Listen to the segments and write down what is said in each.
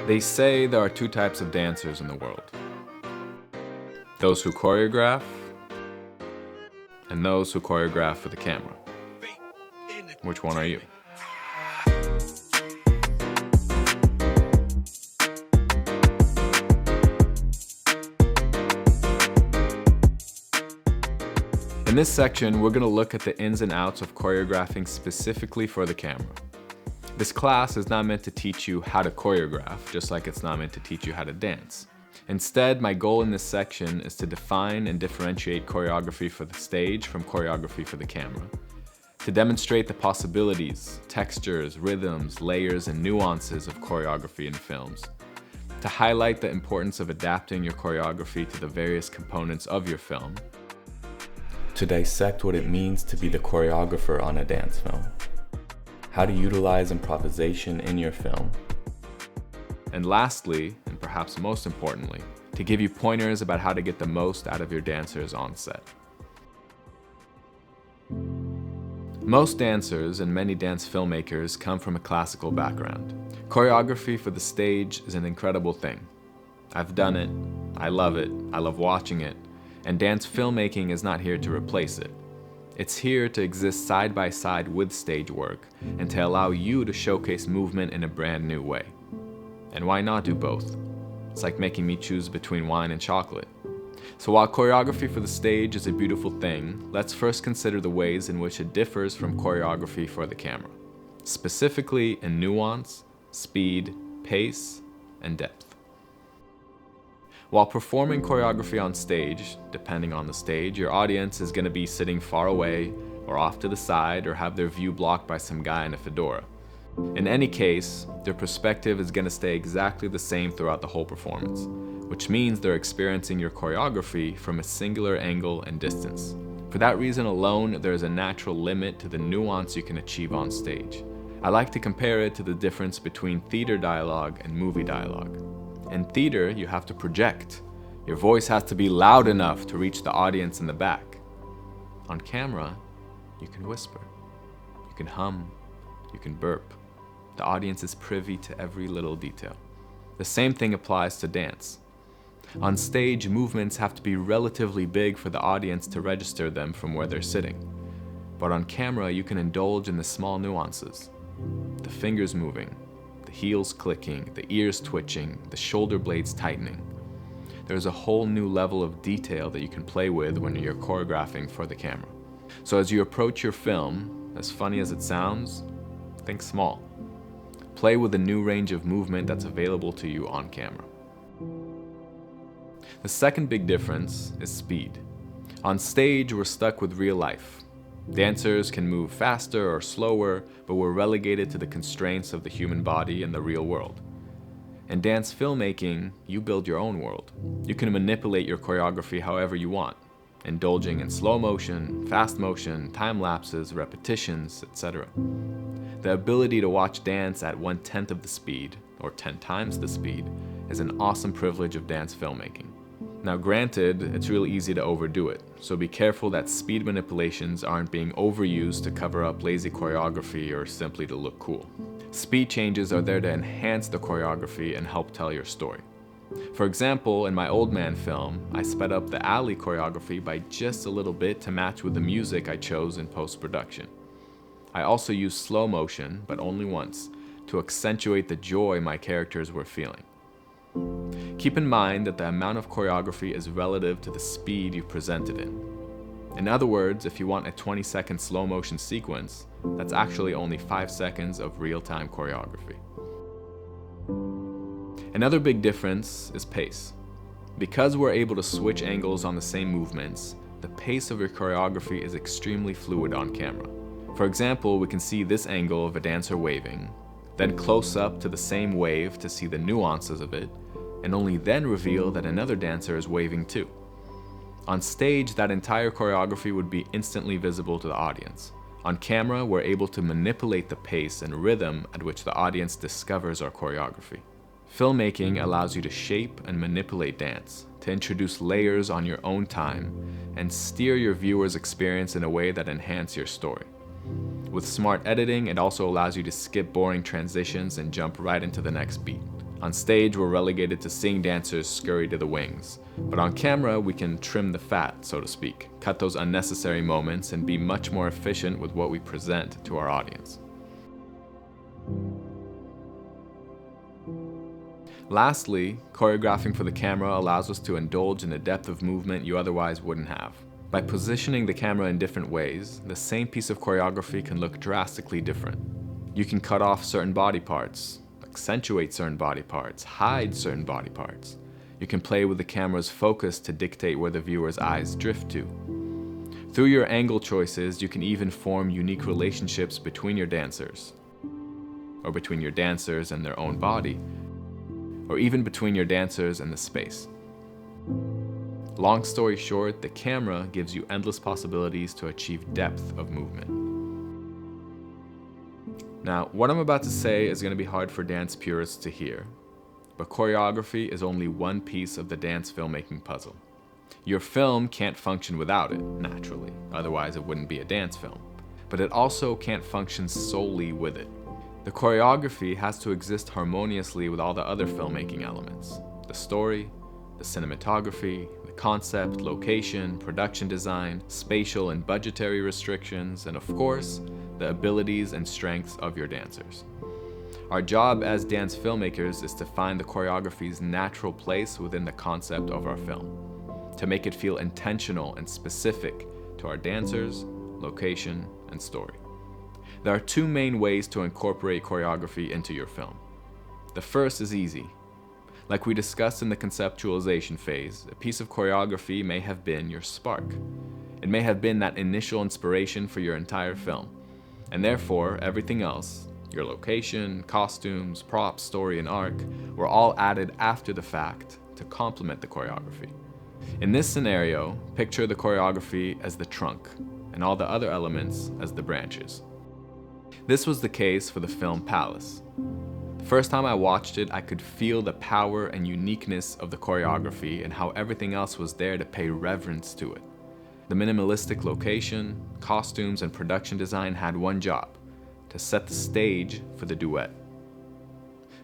They say there are two types of dancers in the world. Those who choreograph, and those who choreograph for the camera. Which one are you? In this section, we're going to look at the ins and outs of choreographing specifically for the camera. This class is not meant to teach you how to choreograph, just like it's not meant to teach you how to dance. Instead, my goal in this section is to define and differentiate choreography for the stage from choreography for the camera, to demonstrate the possibilities, textures, rhythms, layers, and nuances of choreography in films, to highlight the importance of adapting your choreography to the various components of your film, to dissect what it means to be the choreographer on a dance film, how to utilize improvisation in your film, and lastly, and perhaps most importantly, to give you pointers about how to get the most out of your dancers on set. Most dancers and many dance filmmakers come from a classical background. Choreography for the stage is an incredible thing. I've done it, I love watching it, and dance filmmaking is not here to replace it. It's here to exist side by side with stage work and to allow you to showcase movement in a brand new way. And why not do both? It's like making me choose between wine and chocolate. So while choreography for the stage is a beautiful thing, let's first consider the ways in which it differs from choreography for the camera, specifically in nuance, speed, pace, and depth. While performing choreography on stage, depending on the stage, your audience is going to be sitting far away or off to the side or have their view blocked by some guy in a fedora. In any case, their perspective is going to stay exactly the same throughout the whole performance, which means they're experiencing your choreography from a singular angle and distance. For that reason alone, there is a natural limit to the nuance you can achieve on stage. I like to compare it to the difference between theater dialogue and movie dialogue. In theater, you have to project. Your voice has to be loud enough to reach the audience in the back. On camera, you can whisper, you can hum, you can burp. The audience is privy to every little detail. The same thing applies to dance. On stage, movements have to be relatively big for the audience to register them from where they're sitting. But on camera, you can indulge in the small nuances. The fingers moving, the heels clicking, the ears twitching, the shoulder blades tightening. There's a whole new level of detail that you can play with when you're choreographing for the camera. So as you approach your film, as funny as it sounds, think small. Play with the new range of movement that's available to you on camera. The second big difference is speed. On stage, we're stuck with real life. Dancers can move faster or slower, but we're relegated to the constraints of the human body and the real world. In dance filmmaking, you build your own world. You can manipulate your choreography however you want, indulging in slow motion, fast motion, time lapses, repetitions, etc. The ability to watch dance at 1/10 of the speed, or 10 times the speed, is an awesome privilege of dance filmmaking. Now granted, it's really easy to overdo it, so be careful that speed manipulations aren't being overused to cover up lazy choreography or simply to look cool. Speed changes are there to enhance the choreography and help tell your story. For example, in my Old Man film, I sped up the alley choreography by just a little bit to match with the music I chose in post-production. I also used slow motion, but only once, to accentuate the joy my characters were feeling. Keep in mind that the amount of choreography is relative to the speed you present it in. In other words, if you want a 20-second slow motion sequence, that's actually only 5 seconds of real-time choreography. Another big difference is pace. Because we're able to switch angles on the same movements, the pace of your choreography is extremely fluid on camera. For example, we can see this angle of a dancer waving, then close up to the same wave to see the nuances of it, and only then reveal that another dancer is waving too. On stage, that entire choreography would be instantly visible to the audience. On camera, we're able to manipulate the pace and rhythm at which the audience discovers our choreography. Filmmaking allows you to shape and manipulate dance, to introduce layers on your own time, and steer your viewer's experience in a way that enhances your story. With smart editing, it also allows you to skip boring transitions and jump right into the next beat. On stage, we're relegated to seeing dancers scurry to the wings. But on camera, we can trim the fat, so to speak, cut those unnecessary moments, and be much more efficient with what we present to our audience. Lastly, choreographing for the camera allows us to indulge in a depth of movement you otherwise wouldn't have. By positioning the camera in different ways, the same piece of choreography can look drastically different. You can cut off certain body parts, accentuate certain body parts, hide certain body parts. You can play with the camera's focus to dictate where the viewer's eyes drift to. Through your angle choices, you can even form unique relationships between your dancers, or between your dancers and their own body, or even between your dancers and the space. Long story short, the camera gives you endless possibilities to achieve depth of movement. Now, what I'm about to say is going to be hard for dance purists to hear, but choreography is only one piece of the dance filmmaking puzzle. Your film can't function without it, naturally, otherwise it wouldn't be a dance film, but it also can't function solely with it. The choreography has to exist harmoniously with all the other filmmaking elements: the story, the cinematography, the concept, location, production design, spatial and budgetary restrictions, and of course, the abilities and strengths of your dancers. Our job as dance filmmakers is to find the choreography's natural place within the concept of our film, to make it feel intentional and specific to our dancers, location, and story. There are two main ways to incorporate choreography into your film. The first is easy. Like we discussed in the conceptualization phase, a piece of choreography may have been your spark. It may have been that initial inspiration for your entire film, and therefore everything else, your location, costumes, props, story, and arc, were all added after the fact to complement the choreography. In this scenario, picture the choreography as the trunk, and all the other elements as the branches. This was the case for the film Palace. The first time I watched it, I could feel the power and uniqueness of the choreography and how everything else was there to pay reverence to it. The minimalistic location, costumes, and production design had one job: to set the stage for the duet.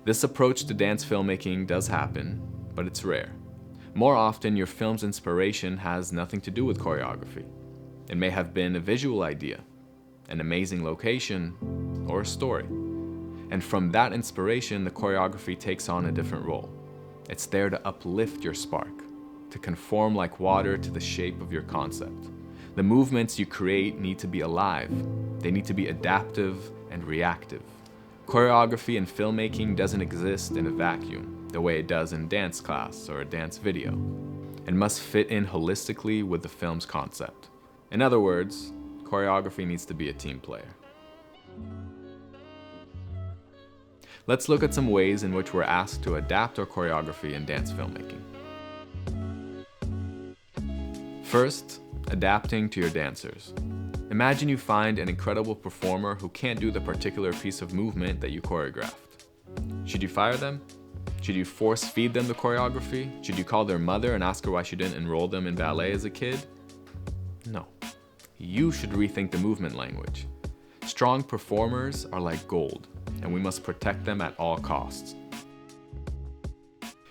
This approach to dance filmmaking does happen, but it's rare. More often, your film's inspiration has nothing to do with choreography. It may have been a visual idea, an amazing location, or a story. And from that inspiration, the choreography takes on a different role. It's there to uplift your spark, to conform like water to the shape of your concept. The movements you create need to be alive. They need to be adaptive and reactive. Choreography in filmmaking doesn't exist in a vacuum, the way it does in dance class or a dance video. It must fit in holistically with the film's concept. In other words, choreography needs to be a team player. Let's look at some ways in which we're asked to adapt our choreography in dance filmmaking. First, adapting to your dancers. Imagine you find an incredible performer who can't do the particular piece of movement that you choreographed. Should you fire them? Should you force feed them the choreography? Should you call their mother and ask her why she didn't enroll them in ballet as a kid? No. You should rethink the movement language. Strong performers are like gold, and we must protect them at all costs.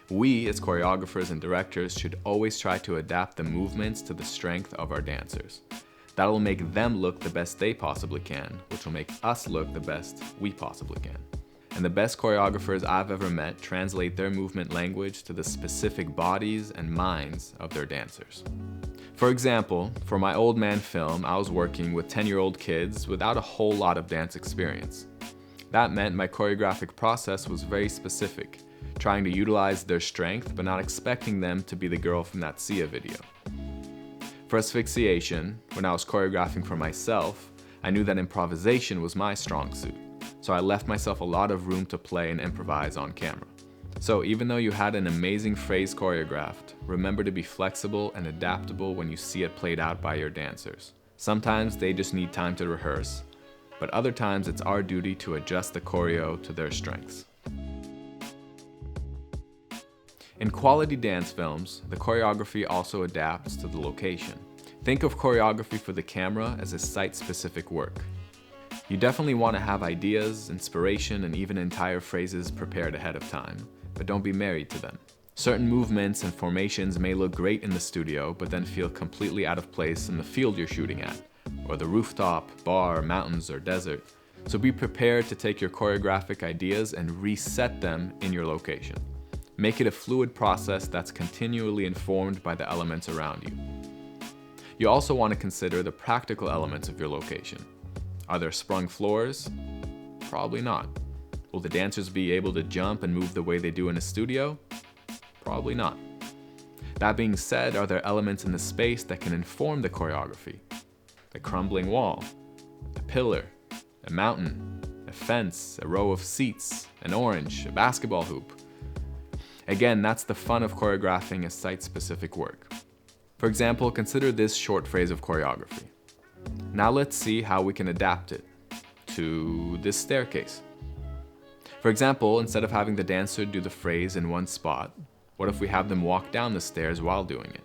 We, as choreographers and directors, should always try to adapt the movements to the strength of our dancers. That will make them look the best they possibly can, which will make us look the best we possibly can. And the best choreographers I've ever met translate their movement language to the specific bodies and minds of their dancers. For example, for my Old Man film, I was working with 10-year-old kids without a whole lot of dance experience. That meant my choreographic process was very specific, trying to utilize their strength but not expecting them to be the girl from that Sia video. For asphyxiation, when I was choreographing for myself, I knew that improvisation was my strong suit, so I left myself a lot of room to play and improvise on camera. So even though you had an amazing phrase choreographed, remember to be flexible and adaptable when you see it played out by your dancers. Sometimes they just need time to rehearse, but other times it's our duty to adjust the choreo to their strengths. In quality dance films, the choreography also adapts to the location. Think of choreography for the camera as a site-specific work. You definitely want to have ideas, inspiration, and even entire phrases prepared ahead of time. but don't be married to them. Certain movements and formations may look great in the studio, but then feel completely out of place in the field you're shooting at, or the rooftop, bar, mountains, or desert. So be prepared to take your choreographic ideas and reset them in your location. Make it a fluid process that's continually informed by the elements around you. You also want to consider the practical elements of your location. Are there sprung floors? Probably not. Will the dancers be able to jump and move the way they do in a studio? Probably not. That being said, are there elements in the space that can inform the choreography? A crumbling wall, a pillar, a mountain, a fence, a row of seats, an orange, a basketball hoop. Again, that's the fun of choreographing a site-specific work. For example, consider this short phrase of choreography. Now let's see how we can adapt it to this staircase. For example, instead of having the dancer do the phrase in one spot, what if we have them walk down the stairs while doing it?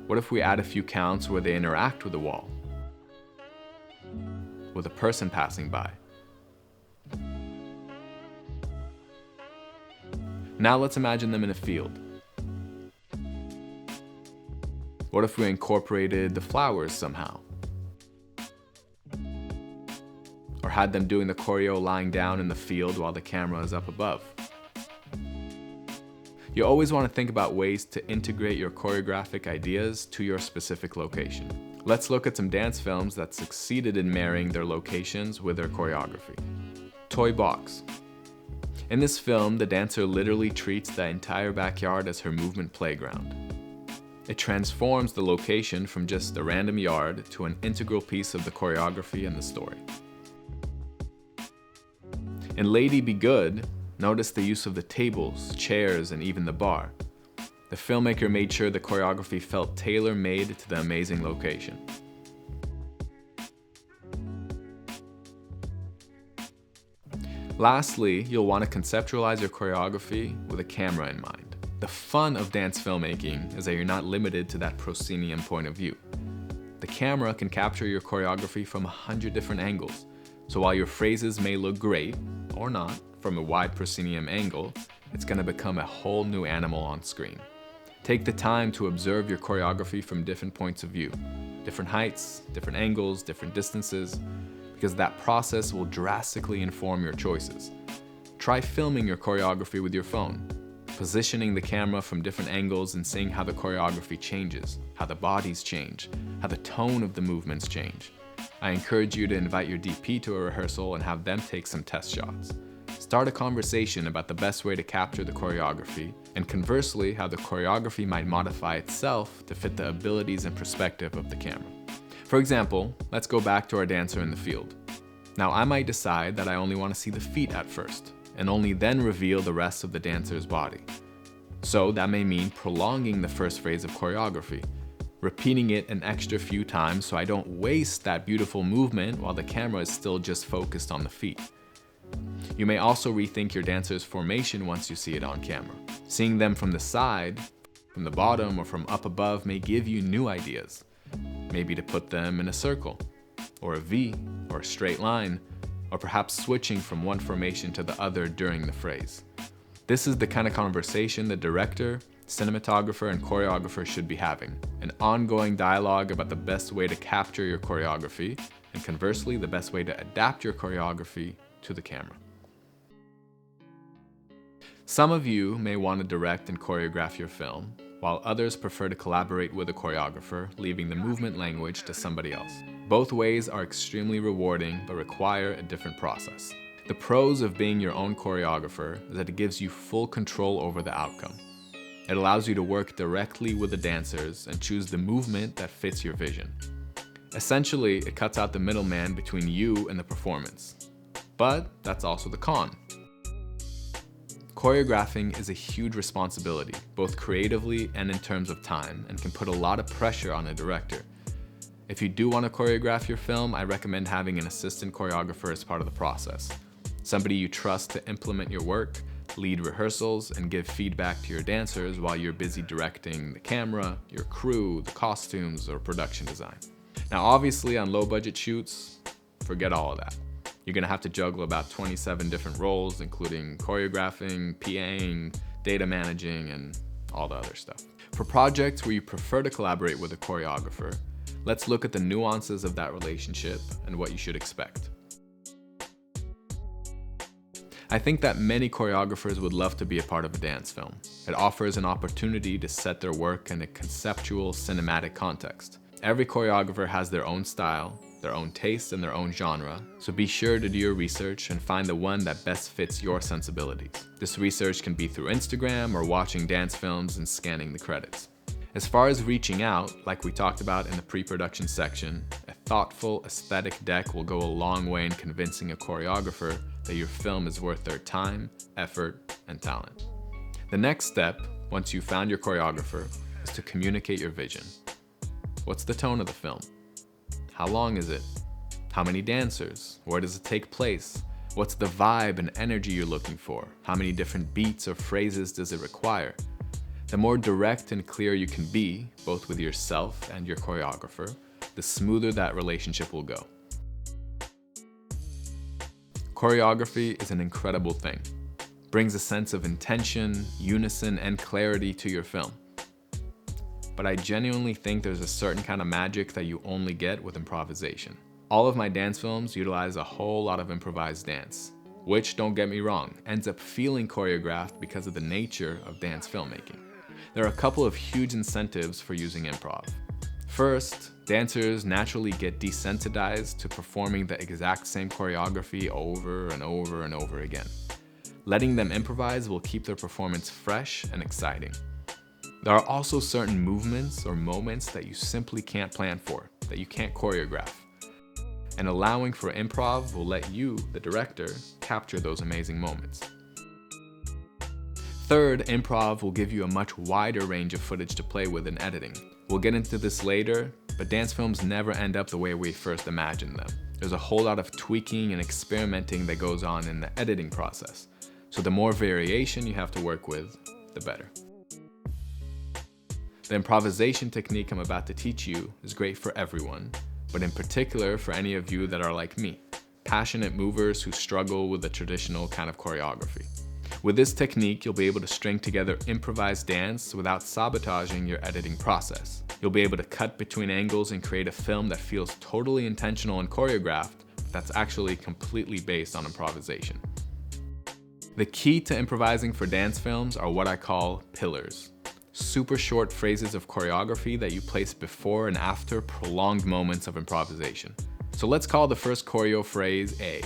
What if we add a few counts where they interact with the wall? With a person passing by? Now let's imagine them in a field. What if we incorporated the flowers somehow? Or had them doing the choreo lying down in the field while the camera is up above? You always want to think about ways to integrate your choreographic ideas to your specific location. Let's look at some dance films that succeeded in marrying their locations with their choreography. Toy Box. In this film, the dancer literally treats the entire backyard as her movement playground. It transforms the location from just a random yard to an integral piece of the choreography and the story. In Lady Be Good, notice the use of the tables, chairs, and even the bar. The filmmaker made sure the choreography felt tailor-made to the amazing location. Lastly, you'll want to conceptualize your choreography with a camera in mind. The fun of dance filmmaking is that you're not limited to that proscenium point of view. The camera can capture your choreography from 100 different angles, so while your phrases may look great, or not, from a wide proscenium angle, it's going to become a whole new animal on screen. Take the time to observe your choreography from different points of view, different heights, different angles, different distances, because that process will drastically inform your choices. Try filming your choreography with your phone, positioning the camera from different angles and seeing how the choreography changes, how the bodies change, how the tone of the movements change. I encourage you to invite your DP to a rehearsal and have them take some test shots. Start a conversation about the best way to capture the choreography, and conversely, how the choreography might modify itself to fit the abilities and perspective of the camera. For example, let's go back to our dancer in the field. Now I might decide that I only want to see the feet at first, and only then reveal the rest of the dancer's body. So that may mean prolonging the first phrase of choreography, repeating it an extra few times so I don't waste that beautiful movement while the camera is still just focused on the feet. You may also rethink your dancer's formation once you see it on camera. Seeing them from the side, from the bottom, or from up above may give you new ideas. Maybe to put them in a circle, or a V, or a straight line, or perhaps switching from one formation to the other during the phrase. This is the kind of conversation the director, cinematographer, and choreographer should be having. An ongoing dialogue about the best way to capture your choreography, and conversely, the best way to adapt your choreography to the camera. Some of you may want to direct and choreograph your film, while others prefer to collaborate with a choreographer, leaving the movement language to somebody else. Both ways are extremely rewarding, but require a different process. The pros of being your own choreographer is that it gives you full control over the outcome. It allows you to work directly with the dancers and choose the movement that fits your vision. Essentially, it cuts out the middleman between you and the performance. But that's also the con. Choreographing is a huge responsibility, both creatively and in terms of time, and can put a lot of pressure on a director. If you do want to choreograph your film, I recommend having an assistant choreographer as part of the process. Somebody you trust to implement your work, lead rehearsals, and give feedback to your dancers while you're busy directing the camera, your crew, the costumes, or production design. Now obviously on low budget shoots, forget all of that. You're gonna have to juggle about 27 different roles, including choreographing, PAing, data managing, and all the other stuff. For projects where you prefer to collaborate with a choreographer, let's look at the nuances of that relationship and what you should expect. I think that many choreographers would love to be a part of a dance film. It offers an opportunity to set their work in a conceptual, cinematic context. Every choreographer has their own style, their own taste, and their own genre, so be sure to do your research and find the one that best fits your sensibilities. This research can be through Instagram or watching dance films and scanning the credits. As far as reaching out, like we talked about in the pre-production section, a thoughtful, aesthetic deck will go a long way in convincing a choreographer that your film is worth their time, effort, and talent. The next step, once you've found your choreographer, is to communicate your vision. What's the tone of the film? How long is it? How many dancers? Where does it take place? What's the vibe and energy you're looking for? How many different beats or phrases does it require? The more direct and clear you can be, both with yourself and your choreographer, the smoother that relationship will go. Choreography is an incredible thing. It brings a sense of intention, unison, and clarity to your film. But I genuinely think there's a certain kind of magic that you only get with improvisation. All of my dance films utilize a whole lot of improvised dance, which, don't get me wrong, ends up feeling choreographed because of the nature of dance filmmaking. There are a couple of huge incentives for using improv. First, dancers naturally get desensitized to performing the exact same choreography over and over and over again. Letting them improvise will keep their performance fresh and exciting. There are also certain movements or moments that you simply can't plan for, that you can't choreograph. And allowing for improv will let you, the director, capture those amazing moments. Third, improv will give you a much wider range of footage to play with in editing. We'll get into this later, but dance films never end up the way we first imagined them. There's a whole lot of tweaking and experimenting that goes on in the editing process. So the more variation you have to work with, the better. The improvisation technique I'm about to teach you is great for everyone, but in particular for any of you that are like me, passionate movers who struggle with the traditional kind of choreography. With this technique, you'll be able to string together improvised dance without sabotaging your editing process. You'll be able to cut between angles and create a film that feels totally intentional and choreographed, but that's actually completely based on improvisation. The key to improvising for dance films are what I call pillars. Super short phrases of choreography that you place before and after prolonged moments of improvisation. So let's call the first choreo phrase A,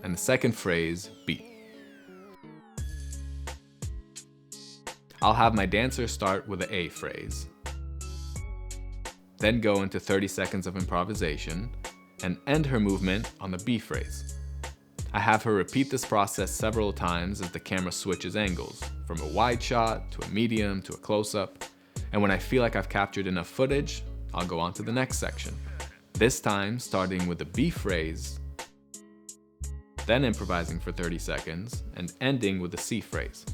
and the second phrase B. I'll have my dancer start with the A phrase, then go into 30 seconds of improvisation, and end her movement on the B phrase. I have her repeat this process several times as the camera switches angles, from a wide shot to a medium to a close-up, and when I feel like I've captured enough footage, I'll go on to the next section, this time starting with the B phrase, then improvising for 30 seconds, and ending with the C phrase.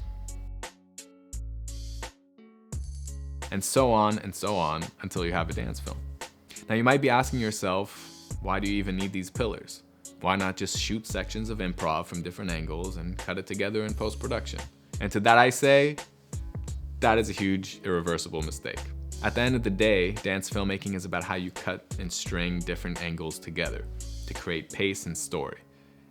And so on until you have a dance film. Now you might be asking yourself, why do you even need these pillars? Why not just shoot sections of improv from different angles and cut it together in post-production? And to that I say, that is a huge, irreversible mistake. At the end of the day, dance filmmaking is about how you cut and string different angles together to create pace and story.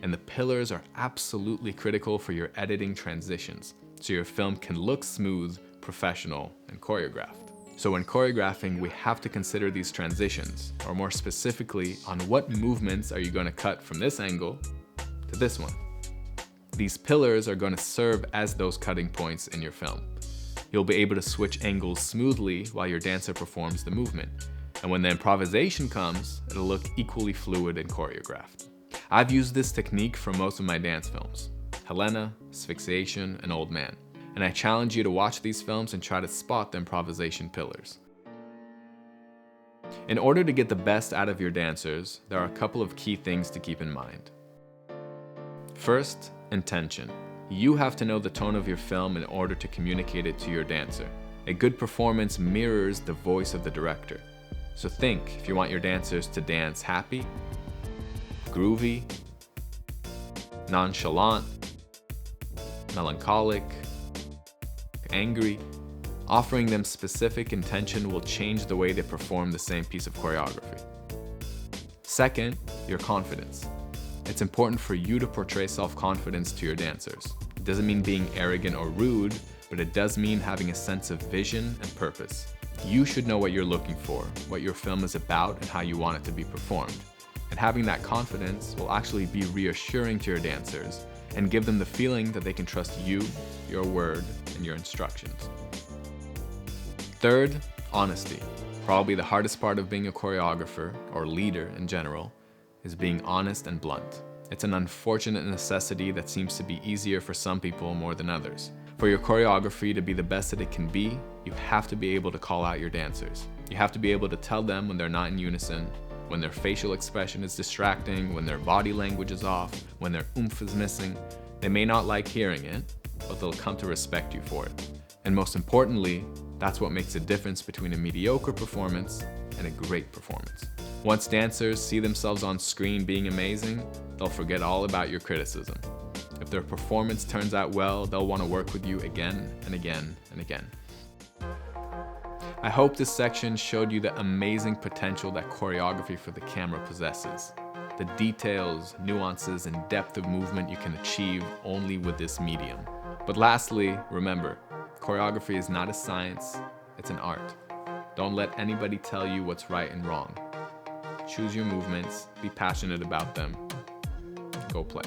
And the pillars are absolutely critical for your editing transitions, so your film can look smooth, professional, and choreographed. So when choreographing, we have to consider these transitions, or more specifically, on what movements are you going to cut from this angle to this one. These pillars are going to serve as those cutting points in your film. You'll be able to switch angles smoothly while your dancer performs the movement. And when the improvisation comes, it'll look equally fluid and choreographed. I've used this technique for most of my dance films, Helena, Asphyxiation, and Old Man. And I challenge you to watch these films and try to spot the improvisation pillars. In order to get the best out of your dancers, there are a couple of key things to keep in mind. First, intention. You have to know the tone of your film in order to communicate it to your dancer. A good performance mirrors the voice of the director. So think if you want your dancers to dance happy, groovy, nonchalant, melancholic, angry. Offering them specific intention will change the way they perform the same piece of choreography. Second, your confidence. It's important for you to portray self-confidence to your dancers. It doesn't mean being arrogant or rude, but it does mean having a sense of vision and purpose. You should know what you're looking for, what your film is about, and how you want it to be performed. And having that confidence will actually be reassuring to your dancers and give them the feeling that they can trust you, your word, and your instructions. Third, honesty. Probably the hardest part of being a choreographer, or leader in general, is being honest and blunt. It's an unfortunate necessity that seems to be easier for some people more than others. For your choreography to be the best that it can be, you have to be able to call out your dancers. You have to be able to tell them when they're not in unison, when their facial expression is distracting, when their body language is off, when their oomph is missing. They may not like hearing it, but they'll come to respect you for it. And most importantly, that's what makes a difference between a mediocre performance and a great performance. Once dancers see themselves on screen being amazing, they'll forget all about your criticism. If their performance turns out well, they'll want to work with you again and again and again. I hope this section showed you the amazing potential that choreography for the camera possesses. The details, nuances, and depth of movement you can achieve only with this medium. But lastly, remember, choreography is not a science, it's an art. Don't let anybody tell you what's right and wrong. Choose your movements, be passionate about them, go play.